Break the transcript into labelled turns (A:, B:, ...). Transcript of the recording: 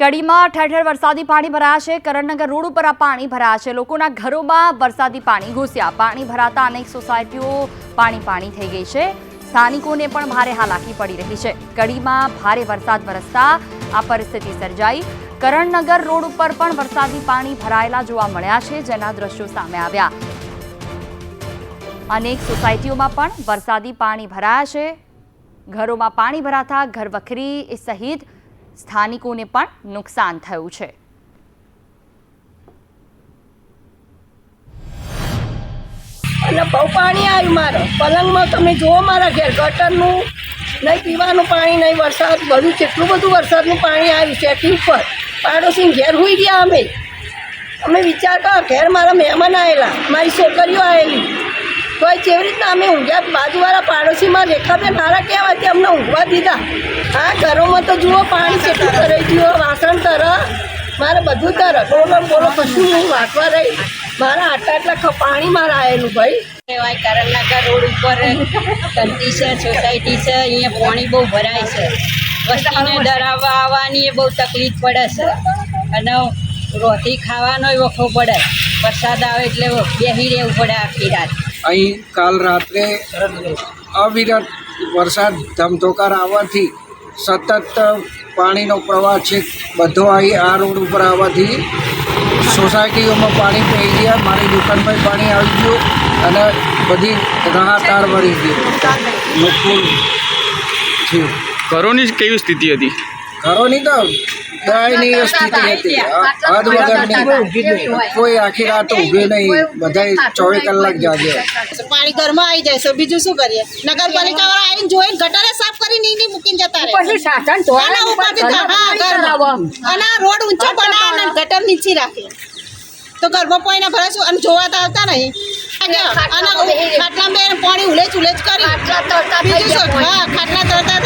A: કડીમાં ઠેર ઠેર વરસાદી પાણી ભરાયા છે। કરણનગર રોડ ઉપર આ પાણી ભરાયા છે। લોકોના ઘરોમાં વરસાદી પાણી ઘૂસ્યા। પાણી ભરાતા અનેક સોસાયટીઓ પાણી થઈ ગઈ છે। સ્થાનિકોને પણ ભારે હાલાકી પડી રહી છે। કડીમાં ભારે વરસાદ વરસતા આ પરિસ્થિતિ સર્જાઈ। કરણનગર રોડ ઉપર પણ વરસાદી પાણી ભરાયેલા જોવા મળ્યા છે, જેના દ્રશ્યો સામે આવ્યા। અનેક સોસાયટીઓમાં પણ વરસાદી પાણી ભરાયા છે। ઘરોમાં પાણી ભરાતા ઘરવખરી સહિત સ્થાનિકોને પણ નુકસાન થયું છે।
B: અને બહુ પાણી આવ્યું મારા પલંગમાં। તમે જુઓ મારા ઘેર ગટરનું નહીં, પીવાનું પાણી નહીં, વરસાદ બધું કેટલું બધું વરસાદનું પાણી આવ્યું સેટી ઉપર। પાડોશી ઘેર હોઈ ગયા અમે વિચાર કરો, ઘેર મારા મહેમાન આવેલા, મારી છોકરીઓ આવેલી, તો કેવી રીતના અમે ઊંઘ્યા। બાજુવાળા પાડોશીમાં રેખાબેન મારા કહેવાથી અમને ઊંઘવા દીધા। હા, ઘરોમાં તો જુઓ પાણી કેટલું તરાઈ ગયું, વાસણ તર, મારે બધું તર, બોલો કશું હું વાંચવા રહી। મારા આટલા પાણી મારા આવેલું ભાઈ।
C: કરણનગર રોડ ઉપર કંટી છે, સોસાયટી છે, અહીંયા પાણી બહુ ભરાય છે। વસ્તીને ડરાવવા આવવાની એ બહુ તકલીફ પડે છે, અને રોટી ખાવાનો વખો પડે। વરસાદ આવે એટલે બેસી રહેવું પડે આખી રાત।
D: અહીં કાલ રાત્રે અવિરત વરસાદ ધમધોકાર આવવાથી સતત પાણીનો પ્રવાહ છે બધો અહીં આ રોડ ઉપર આવવાથી સોસાયટીઓમાં પાણી પી ગયા। મારી દુકાનમાં પાણી આવી ગયું અને બધી રાહતાર વળી ગઈ। લોકો
E: ઘરોની કેવી સ્થિતિ હતી?
D: ઘરોની તો દયનીય સ્થિતિ હતી, હદ વગરની। કોઈ આખી રાત ઊભી નહીં, બધા 24 કલાક જાગે।
F: પાણી ઘરમાં આવી જાય છે, બીજું શું કરીએ? નગરપાલિકા વાળા આવીને જોઈને ગટરે સાફ કરી નહીં મૂકીને જતા રહે। અને આ રોડ ઊંચો બનાવે અને ગટર નીચી રાખે તો ઘરમાં પાણી ભરાશું અને જોવા તો આવતા નહીં। ખાટલા પાણી ઉલેચ કરી બીજું શું? હા, ખાટલા તરતા